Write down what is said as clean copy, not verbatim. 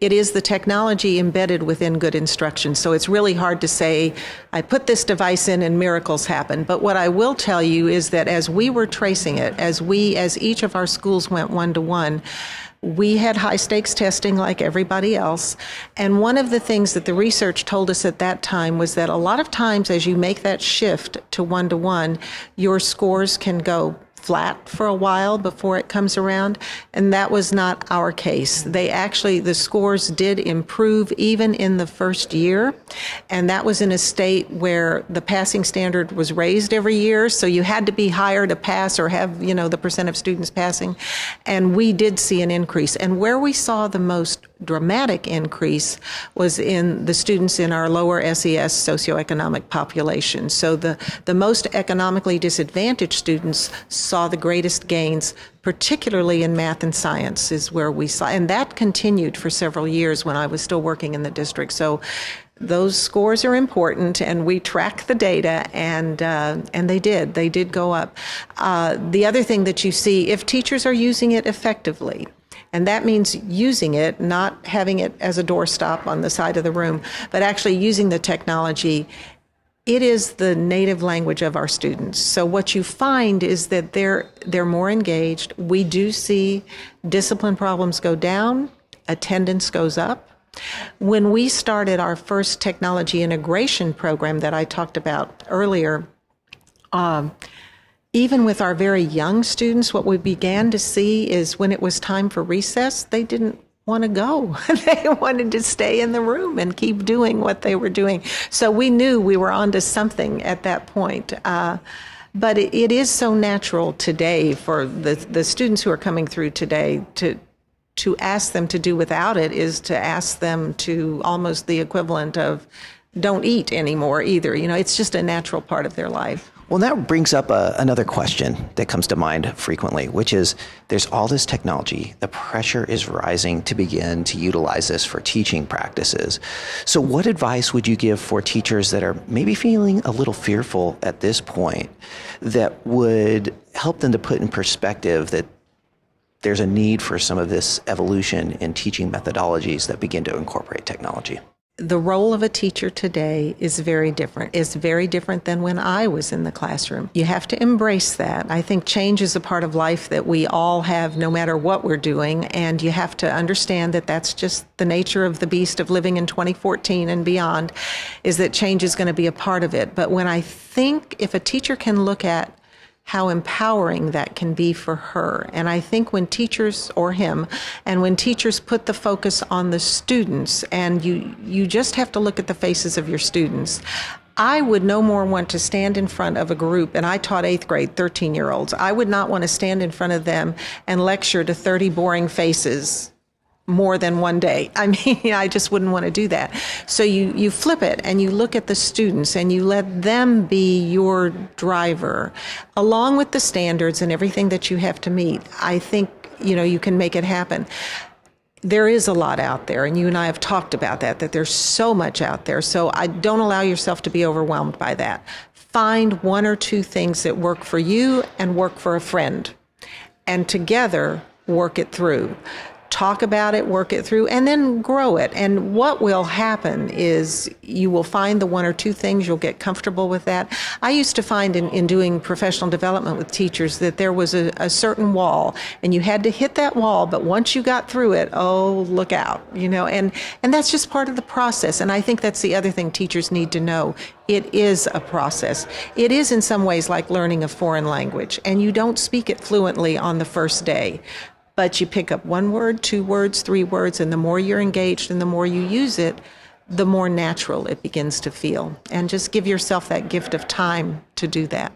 it is the technology embedded within good instruction. So it's really hard to say, I put this device in and miracles happen. But what I will tell you is that as we were tracing it, as each of our schools went one-to-one, we had high stakes testing like everybody else. And one of the things that the research told us at that time was that a lot of times as you make that shift to one-to-one, your scores can go flat for a while before it comes around, and that was not our case. The scores did improve even in the first year, and that was in a state where the passing standard was raised every year, so you had to be higher to pass or have, the percent of students passing, and we did see an increase. And where we saw the most dramatic increase was in the students in our lower SES socioeconomic population. So the most economically disadvantaged students saw the greatest gains, particularly in math and science is where we saw, and that continued for several years when I was still working in the district. So those scores are important, and we track the data, and they did go up. The other thing that you see, if teachers are using it effectively, and that means using it, not having it as a doorstop on the side of the room, but actually using the technology. It is the native language of our students. So what you find is that they're more engaged. We do see discipline problems go down, attendance goes up. When we started our first technology integration program that I talked about earlier, even with our very young students, what we began to see is when it was time for recess, they didn't want to go. They wanted to stay in the room and keep doing what they were doing. So we knew we were onto something at that point. But it is so natural today for the students who are coming through today to ask them to do without it is to ask them to almost the equivalent of don't eat anymore either. It's just a natural part of their life. Well, that brings up another question that comes to mind frequently, which is there's all this technology. The pressure is rising to begin to utilize this for teaching practices. So what advice would you give for teachers that are maybe feeling a little fearful at this point that would help them to put in perspective that there's a need for some of this evolution in teaching methodologies that begin to incorporate technology? The role of a teacher today is very different. It's very different than when I was in the classroom. You have to embrace that. I think change is a part of life that we all have no matter what we're doing, and you have to understand that that's just the nature of the beast of living in 2014 and beyond, is that change is going to be a part of it. But when I think if a teacher can look at how empowering that can be for her. And I think when teachers, or him, and when teachers put the focus on the students, and you just have to look at the faces of your students. I would no more want to stand in front of a group, and I taught 8th grade, 13-year-olds. I would not want to stand in front of them and lecture to 30 boring faces more than one day. I mean, I just wouldn't want to do that. So you flip it and you look at the students and you let them be your driver along with the standards and everything that you have to meet. I think, you can make it happen. There is a lot out there, and you and I have talked about that there's so much out there. So I don't allow yourself to be overwhelmed by that. Find one or two things that work for you and work for a friend, and together work it through. Talk about it, work it through, and then grow it. And what will happen is you will find the one or two things, you'll get comfortable with that. I used to find in doing professional development with teachers that there was a certain wall, and you had to hit that wall, but once you got through it, oh, look out, and that's just part of the process. And I think that's the other thing teachers need to know. It is a process. It is in some ways like learning a foreign language, and you don't speak it fluently on the first day. But you pick up 1 word, 2 words, 3 words, and the more you're engaged and the more you use it, the more natural it begins to feel. And just give yourself that gift of time to do that.